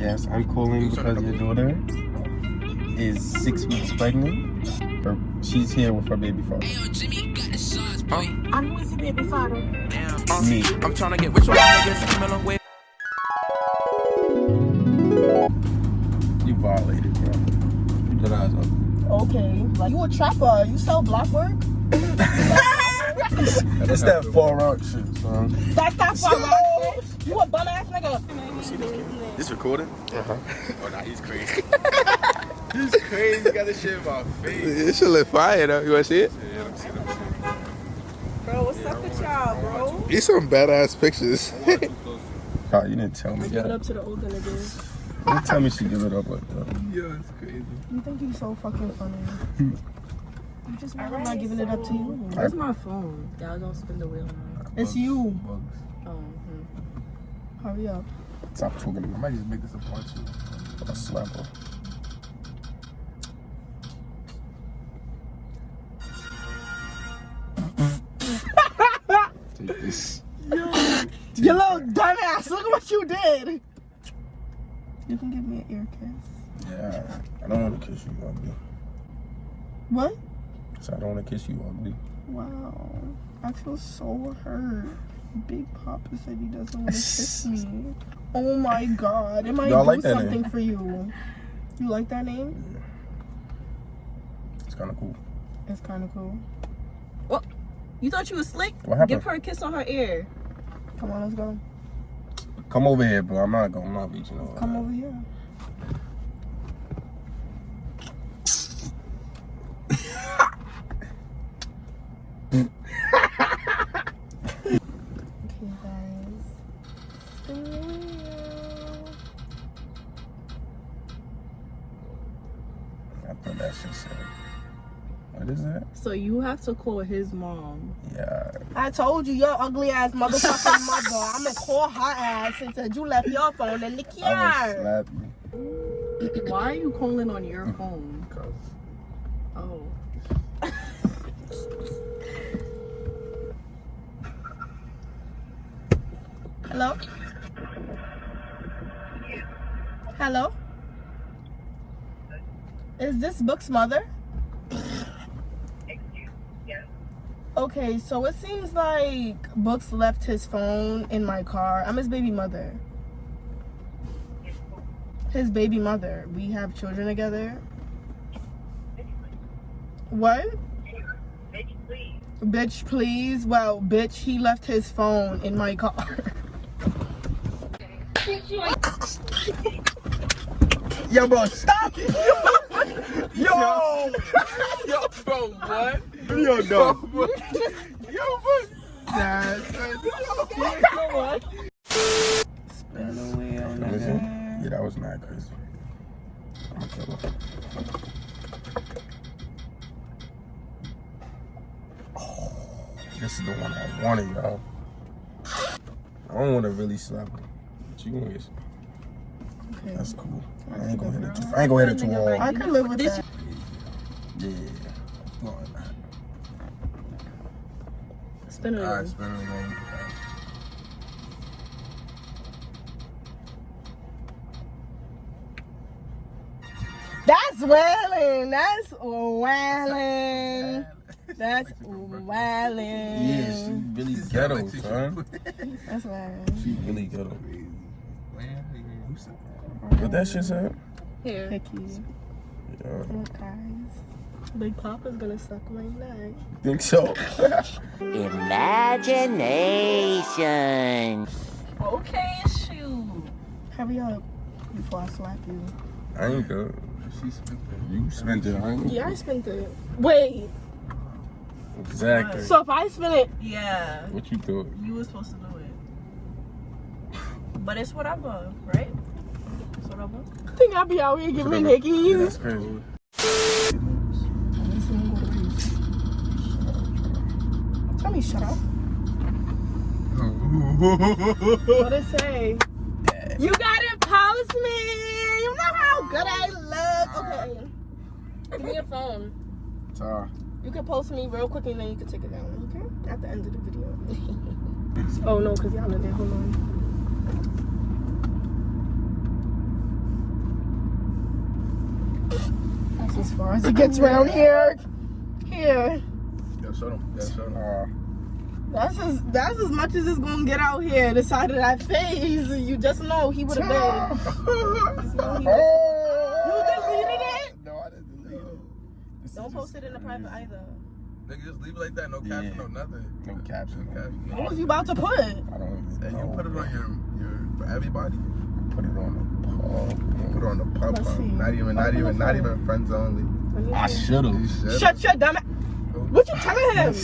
Yes, I'm calling because your daughter is 6 weeks pregnant. She's here with her baby father. And who is the baby father? Me. I'm trying to get rich with niggas. Came a long way. You violated, bro. You did eyes up. Okay. Like, you a trapper. You sell block work? It's that far out shit, son. That's that far out shit? You a bum ass nigga? This recording? Uh-huh. Oh, nah, he's crazy. He's crazy. He got this shit in my face. This shit look fire though. You wanna see it? Yeah, let me see. Bro, what's up with y'all, bro? These some badass pictures. Oh, you didn't tell me. Give it up to the older niggas. You didn't tell me she give it up like that. Yo, it's crazy. You think you so fucking funny. You just want I'm not giving it up to you. Where's my phone? Y'all don't spin the wheel now. It's you. Oh, Hurry up. Stop talking to me. I might just make this a part two. I'll slap her. Take this. You little dumbass. Look at what you did. You can give me an ear kiss. Yeah, I don't want to kiss you, ugly. What? So I don't want to kiss you, ugly. Wow. I feel so hurt. Big Papa said he doesn't want to kiss me. Oh my god. It might Y'all do like that something name? for you. You like that name? Yeah. It's kind of cool. It's kind of cool. Well, you thought you was slick? What happened? Give her a kiss on her ear. Come on, let's go. Come over here, bro. I'm not reaching over. Come over here. Okay, guys. Spin the wheel. I thought that shit said. What is that? So you have to call his mom. Yeah. I told you, your ugly ass motherfucking mother. I'm gonna call her ass and said you left your phone in the I car. will slap you. Why are you calling on your phone? Cause Oh. Hello? Hello? Is this Book's mother? Okay, so it seems like Books left his phone in my car. I'm his baby mother. His baby mother. We have children together. What? Bitch, please. Well, bitch, he left his phone in my car. yo, bro, stop it. Yo, Yo, bro, what? yo, no. Yo, what? Come on. Spin the wheel, Listen, nigga. yeah, that was not crazy. I'm gonna kill her. Oh, this is the one I wanted, y'all. I don't want to really slap her. But you gonna get. Okay. That's cool. I ain't gonna hit it too. I ain't gonna hit it too hard. I can live with that. Yeah. Going back. Spin it. Alright, spin it again. That's wailing. That's wailing. That's wailing. Yeah, she really ghetto, son. That's wailing. She really ghetto. What that shit said? Here. Picky. Yeah. Look, guys. Big Papa's gonna suck my neck. Think so? Imagination. Okay, shoot. Hurry up before I slap you. I ain't good. She spent You spent it, I ain't. Yeah, I spent it. Wait. Exactly. So if I spin it, Yeah. What you thought? You were supposed to do it. But it's whatever, right? It's whatever. I think I'll be out here giving Yeah, hickeys. that's crazy. Tell me, shut up. What it say? You gotta post me. You know how good I look. Okay. Give me your phone. Tara. You can post me real quick and then you can take it down, okay? At the end of the video. Oh no, because y'all in there. Hold on. as far as it gets around here. Here. Yeah, show them. Yeah, show them. That's as much as it's gonna get out here. The side of that face. You just know he would have been. Just know he You deleted it? No, I didn't delete it. Don't post it in the private either. Nigga, just leave it like that. No caption, Yeah. no nothing. No caption. No caption. What was you about to put? I don't even Hey, know. you put it on your for everybody. Put it on the Put it on the pub. Let's see. Not even friends only. I should've. You should. Shut your dumb. What you telling him? Yo,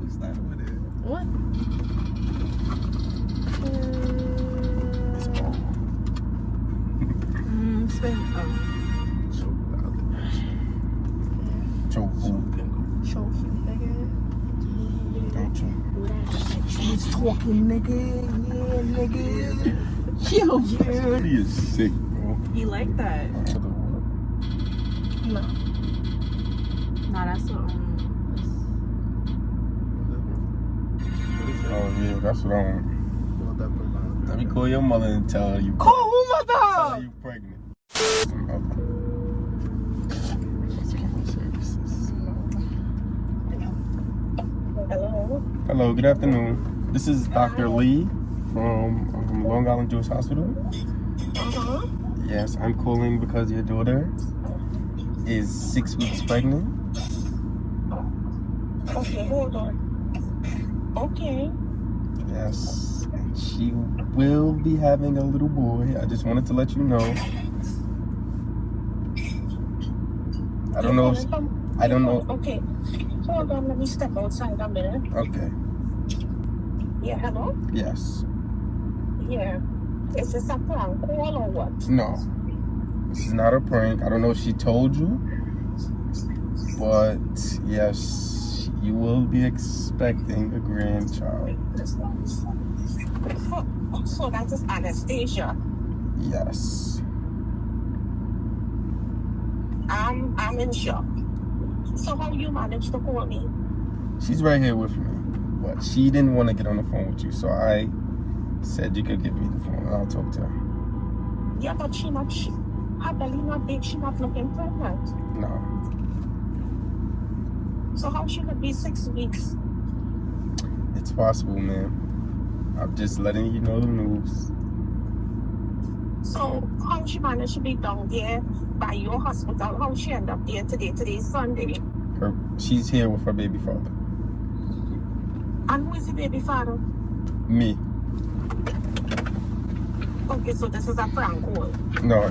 stop with it. What? It's all. Spin. Choke the other person. Choke who? Choke you, nigga. Don't you? He's talking, nigga. Yeah, nigga. Yo, yeah. He is sick, bro. He like that. To the what? No. Nah, that's a Oh yeah, that's what I want. Let me call your mother and tell her you. Call who, Tell her mother? you pregnant. Some other services. Hello. Hello, good afternoon. This is Dr. Lee from Long Island Jewish Hospital. Uh-huh. Yes, I'm calling because your daughter is 6 weeks pregnant. Okay, hold on. Okay. Yes, and she will be having a little boy. I just wanted to let you know. I don't know. I don't know. Okay. Hold on, let me step outside a minute. Okay. Yeah, hello? Yes. Yeah. Is this a prank call or what? No. This is not a prank. I don't know if she told you, but yes, you will be expecting a grandchild. So that is Anastasia. Yes. I'm in shock. So how you managed to call me? She's right here with me, but she didn't want to get on the phone with you, so I said you could give me the phone and I'll talk to her. Yeah, but her belly not big, she not looking pregnant. No. So how she could be 6 weeks? It's possible, man. I'm just letting you know the news. So how she managed to be down there by your hospital? How she end up there today? Today's Sunday. She's here with her baby father. And who is the baby father? Me. Okay, so this is a prank call. No.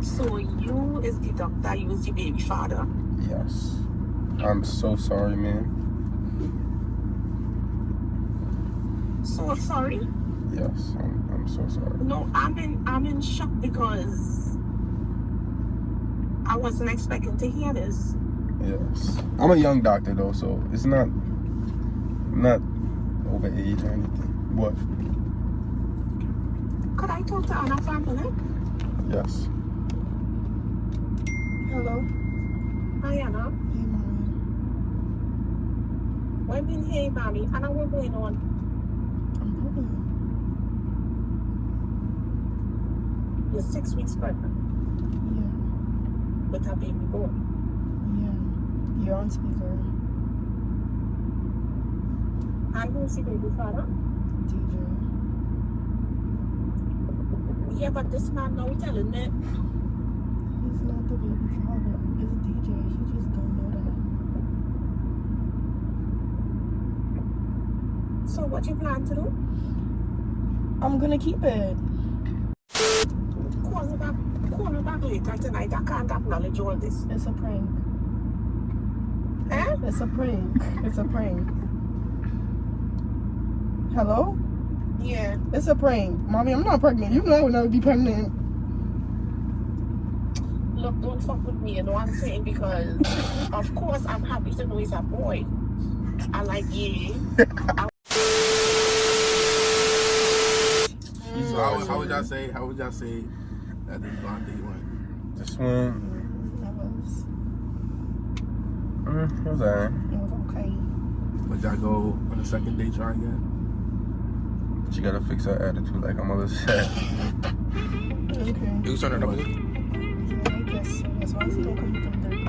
So you is the doctor, you is the baby father. Yes. I'm so sorry, man. So sorry. Yes, I'm so sorry. No, I'm in shock because I wasn't expecting to hear this. Yes. I'm a young doctor though, so it's not I'm not over age or anything. What? Could I talk to Anna for a minute? Yes. Hello. Hi Anna. Hey, mommy. Well, I've been hey mommy. Anna, what's going on? I'm pregnant. You're 6 weeks pregnant Yeah. with a baby boy. Yeah. You're on speaker. And who's the baby father? DJ. Yeah, but this man now telling me. He's not the baby father. It's DJ. He just don't know that. So what you plan to do? I'm gonna keep it. Call me back later tonight. I can't acknowledge all this. It's a prank. Eh? It's a prank. It's a prank. Hello? Yeah. It's a prank. Mommy, I'm not pregnant. You know I would never be pregnant. Look, don't fuck with me, you know what I'm saying? Because, of course, I'm happy to know he's a boy. I like you. So how would y'all say that this blonde date went? This one It was alright. was okay. Would y'all go on the second date try again? She gotta fix her attitude like her mother said. Okay. You turn it up. That's why he don't come with them dirty.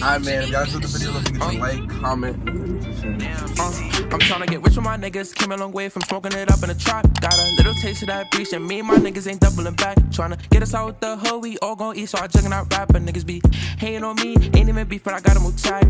Alright, man. If y'all do the video, don't forget to like, comment, and I'm tryna get rich with my niggas. Came a long way from smoking it up in the trap. Got a little taste of that breach, and me and my niggas ain't doubling back. Tryna get us out the hood, we all gon' eat, so I juggin' out rapping. Niggas be hating on me, ain't even beef, but I got 'em all tight.